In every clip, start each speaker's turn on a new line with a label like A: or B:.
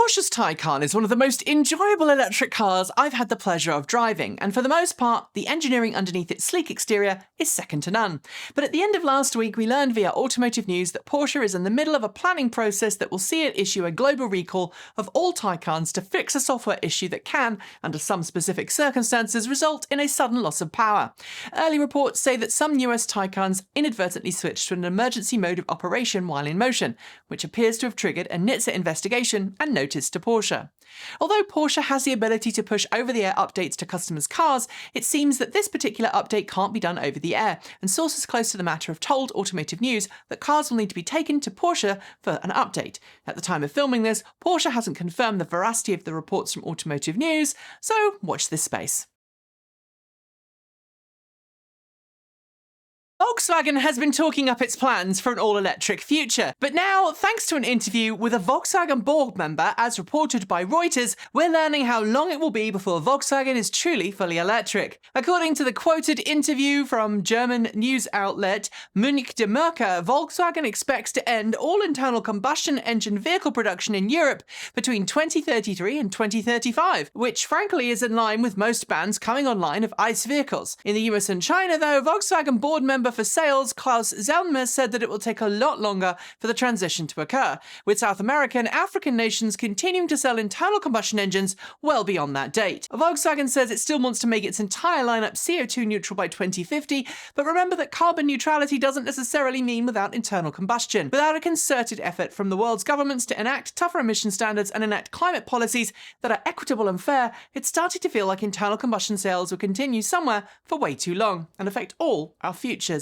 A: Porsche's Taycan is one of the most enjoyable electric cars I've had the pleasure of driving, and for the most part, the engineering underneath its sleek exterior is second to none. But at the end of last week, we learned via Automotive News that Porsche is in the middle of a planning process that will see it issue a global recall of all Taycans to fix a software issue that can, under some specific circumstances, result in a sudden loss of power. Early reports say that some US Taycans inadvertently switched to an emergency mode of operation while in motion, which appears to have triggered a NHTSA investigation and notice to Porsche. Although Porsche has the ability to push over-the-air updates to customers' cars, it seems that this particular update can't be done over the air, and sources close to the matter have told Automotive News that cars will need to be taken to Porsche for an update. At the time of filming this, Porsche hasn't confirmed the veracity of the reports from Automotive News, so watch this space. Volkswagen has been talking up its plans for an all-electric future, but now, thanks to an interview with a Volkswagen board member, as reported by Reuters, we're learning how long it will be before Volkswagen is truly fully electric. According to the quoted interview from German news outlet Munich de Merkur, Volkswagen expects to end all internal combustion engine vehicle production in Europe between 2033 and 2035, which frankly is in line with most bans coming online of ICE vehicles. In the US and China, though, Volkswagen board member for sales Klaus Zellmer said that it will take a lot longer for the transition to occur, with South American and African nations continuing to sell internal combustion engines well beyond that date. Volkswagen says it still wants to make its entire lineup CO2 neutral by 2050, but remember that carbon neutrality doesn't necessarily mean without internal combustion. Without a concerted effort from the world's governments to enact tougher emission standards and enact climate policies that are equitable and fair, it's starting to feel like internal combustion sales will continue somewhere for way too long and affect all our futures.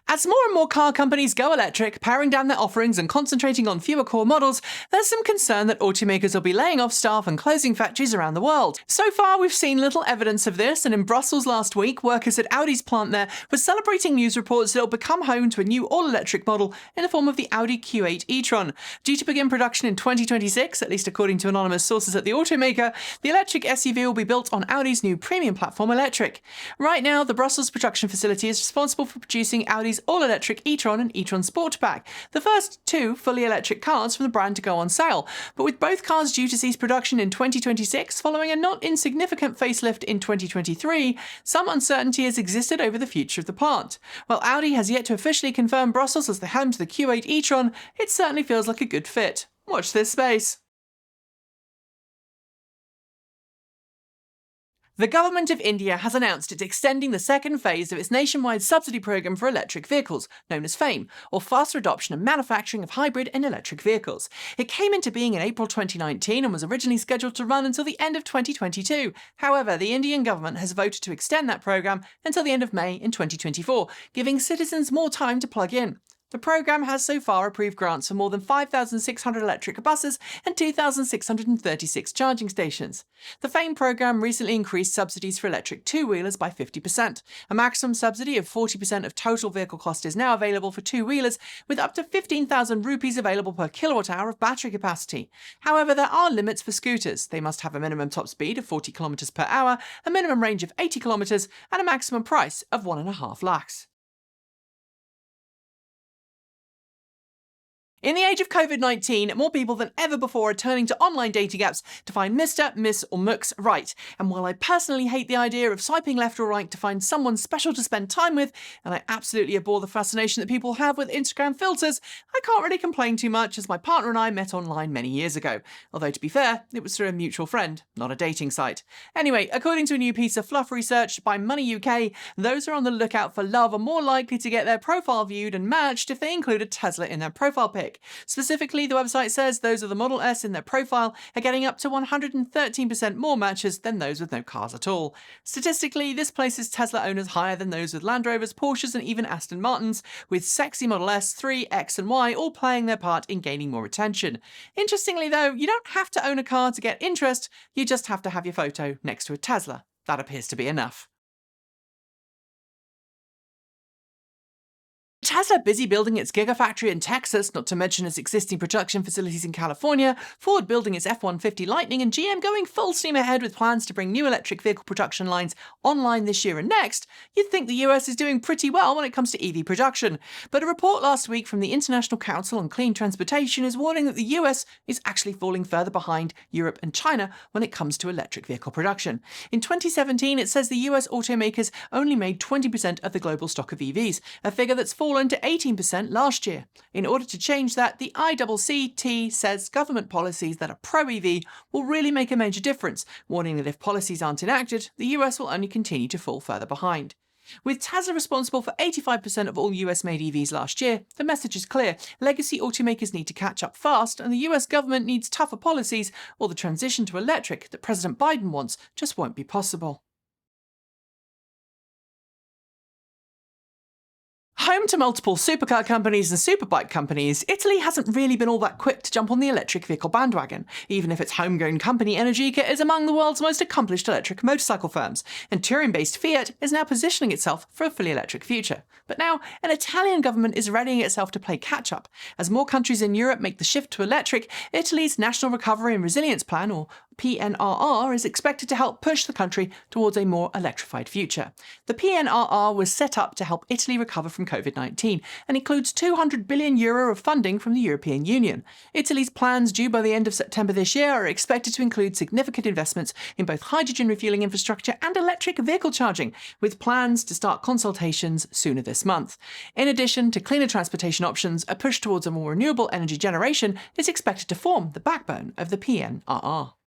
A: As more and more car companies go electric, paring down their offerings and concentrating on fewer core models, there's some concern that automakers will be laying off staff and closing factories around the world. So far, we've seen little evidence of this, and in Brussels last week, workers at Audi's plant there were celebrating news reports that it'll become home to a new all-electric model in the form of the Audi Q8 e-Tron. Due to begin production in 2026, at least according to anonymous sources at the automaker, the electric SUV will be built on Audi's new premium platform Electric. Right now, the Brussels production facility is responsible for producing Audi's all-electric e-Tron and e-Tron Sportback, the first two fully electric cars from the brand to go on sale, but with both cars due to cease production in 2026 following a not insignificant facelift in 2023, some uncertainty has existed over the future of the plant. While Audi has yet to officially confirm Brussels as the home to the Q8 e-Tron, it certainly feels like a good fit. Watch this space. The government of India has announced it's extending the second phase of its nationwide subsidy program for electric vehicles, known as FAME, or Faster Adoption and Manufacturing of Hybrid and Electric Vehicles. It came into being in April 2019 and was originally scheduled to run until the end of 2022. However, the Indian government has voted to extend that program until the end of May in 2024, giving citizens more time to plug in. The program has so far approved grants for more than 5,600 electric buses and 2,636 charging stations. The FAME program recently increased subsidies for electric two-wheelers by 50%. A maximum subsidy of 40% of total vehicle cost is now available for two-wheelers, with up to 15,000 rupees available per kilowatt-hour of battery capacity. However, there are limits for scooters. They must have a minimum top speed of 40 kilometers per hour, a minimum range of 80 kilometers, and a maximum price of 1.5 lakhs. In the age of COVID-19, more people than ever before are turning to online dating apps to find Mr., Miss or Mooks right. And while I personally hate the idea of swiping left or right to find someone special to spend time with, and I absolutely abhor the fascination that people have with Instagram filters, I can't really complain too much as my partner and I met online many years ago. Although to be fair, it was through a mutual friend, not a dating site. Anyway, according to a new piece of fluff research by Money UK, those who are on the lookout for love are more likely to get their profile viewed and matched if they include a Tesla in their profile pic. Specifically, the website says those with a Model S in their profile are getting up to 113% more matches than those with no cars at all. Statistically, this places Tesla owners higher than those with Land Rovers, Porsches, and even Aston Martins, with sexy Model S, 3, X, and Y all playing their part in gaining more attention. Interestingly, though, you don't have to own a car to get interest, you just have to have your photo next to a Tesla. That appears to be enough. Tesla busy building its Gigafactory in Texas, not to mention its existing production facilities in California, Ford building its F-150 Lightning, and GM going full steam ahead with plans to bring new electric vehicle production lines online this year and next, you'd think the US is doing pretty well when it comes to EV production. But a report last week from the International Council on Clean Transportation is warning that the US is actually falling further behind Europe and China when it comes to electric vehicle production. In 2017, it says the US automakers only made 20% of the global stock of EVs, a figure that's fallen to 18% last year. In order to change that, the ICCT says government policies that are pro-EV will really make a major difference, warning that if policies aren't enacted, the US will only continue to fall further behind. With Tesla responsible for 85% of all US-made EVs last year, the message is clear. Legacy automakers need to catch up fast, and the US government needs tougher policies, or the transition to electric that President Biden wants just won't be possible. Home to multiple supercar companies and superbike companies, Italy hasn't really been all that quick to jump on the electric vehicle bandwagon, even if its homegrown company Energica is among the world's most accomplished electric motorcycle firms, and Turin-based Fiat is now positioning itself for a fully electric future. But now, an Italian government is readying itself to play catch-up. As more countries in Europe make the shift to electric, Italy's National Recovery and Resilience Plan, or PNRR, is expected to help push the country towards a more electrified future. The PNRR was set up to help Italy recover from COVID-19 and includes €200 billion of funding from the European Union. Italy's plans, due by the end of September this year, are expected to include significant investments in both hydrogen refueling infrastructure and electric vehicle charging, with plans to start consultations sooner this month. In addition to cleaner transportation options, a push towards a more renewable energy generation is expected to form the backbone of the PNRR.